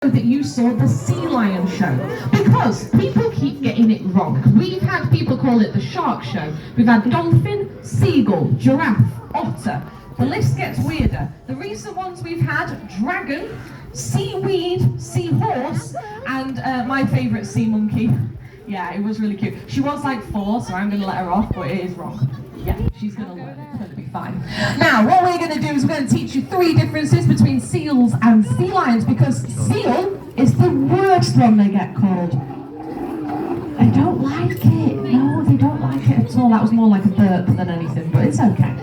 that you saw the sea lion show, because people keep getting it wrong. We've had people call it the shark show. We've had dolphin, seagull, giraffe, otter. The list gets weirder. The recent ones we've had: dragon, seaweed, seahorse, and my favourite, sea monkey. Yeah, it was really cute. She was like 4, so I'm going to let her off, but it is wrong. Yeah, she's going to learn. It's going to be fine. Now, what we're going to do is we're going to teach you 3 differences between seals and sea lions, because seal is the worst one they get called. They don't like it. No, they don't like it at all. That was more like a burp than anything, but it's okay.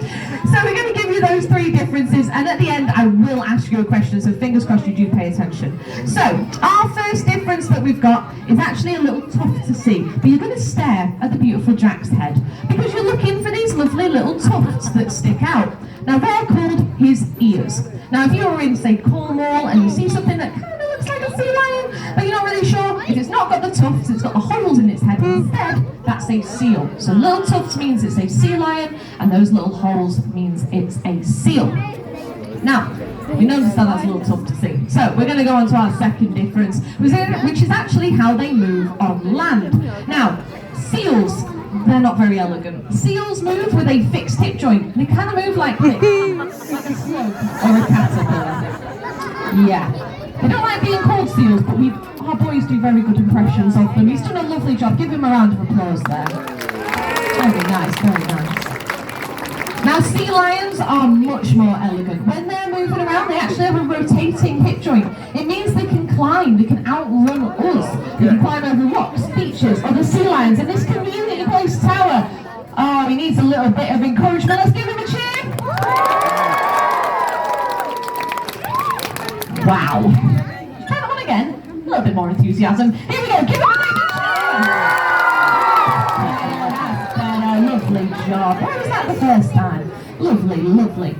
So we're going to give you those 3 differences, and at the end I will ask you a question, so fingers crossed you do pay attention. So, our first difference that we've got is actually a little tough to see, but you're going to stare at the beautiful Jack's head, because you're looking for these lovely little tufts that stick out. Now, they're called his ears. Now, if you're in, say, Cornwall, and you see something that kind of looks like a sea lion, but you're not really sure, if it's not got the tufts, it's got the holes in its head instead, that's a seal. So little tufts means it's a sea lion, and those little holes means it's a seal. Now, we noticed that that's a little tough to see. So we're going to go on to our second difference, which is actually how they move on land. Now, seals, they're not very elegant. Seals move with a fixed hip joint. They kind of move like this, like a slug or a caterpillar. Yeah. They don't like being called seals, but our boys do very good impressions of them. He's done a lovely job. Give him a round of applause there. Very nice, very nice. Now, sea lions are much more elegant. When they're moving around, they actually have a rotating hip joint. It means they can climb, they can outrun us. They can climb over rocks, beaches, or the sea lions in this community-based tower. Oh, he needs a little bit of encouragement. Let's give him a cheer. Wow. Try that one again. A little bit more enthusiasm. Here we go. Give him a big cheer. That's better. Lovely job. Where was that the first time? Lovely, lovely.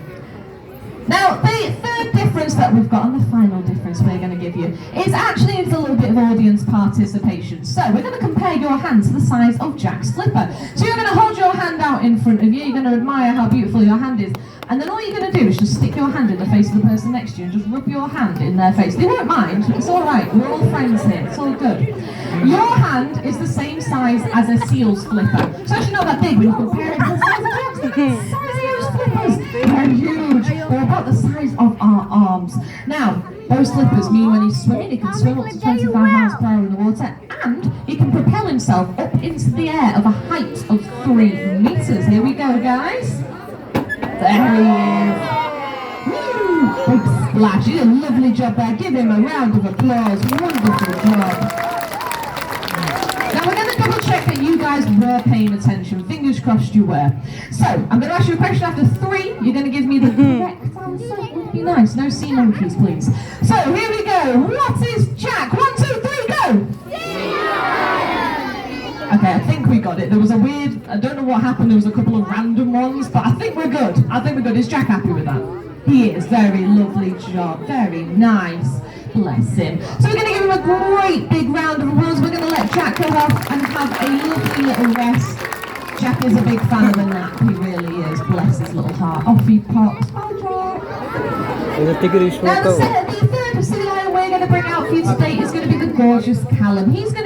Now, the third difference that we've got, and the final difference we're going to give you, is actually it's a little bit of audience participation. So we're going to compare your hand to the size of Jack's flipper. So you're going to hold your hand out in front of you. You're going to admire how beautiful your hand is. And then all you're going to do is just stick your hand in the face of the person next to you and just rub your hand in their face. They won't mind. It's all right. We're all friends here. It's all good. Your hand is the same size as a seal's flipper. It's actually not that big when you compare it to the size of Jack's. Look at the size of those flippers. They're huge. They're about the size of our arms. Now, those flippers mean when he's swimming, he can swim up to 25 miles per hour in the water, and he can propel himself up into the air of a height of 3 meters. Here we go, guys. There he is. Woo! Big splash. He did a lovely job there. Give him a round of applause. Wonderful job. Now we're going to double check that you guys were paying attention. Fingers crossed you were. So, I'm going to ask you a question after 3. You're going to give me the correct answer. Would be nice. No sea monkeys, please. So, here we go. What is Jack? 1, 2, 3, go! Okay, I think we got it. There was a weird, I don't know what happened, there was a couple of random ones, but I think we're good. I think we're good. Is Jack happy with that? He is. Very lovely job. Very nice. Bless him. So we're going to give him a great big round of applause. We're going to let Jack go off and have a lovely little rest. Jack is a big fan of a nap. He really is. Bless his little heart. Off he pops. Bye, Jack. Now the third sea lion we're going to bring out for you today is going to be the gorgeous Callum. He's going to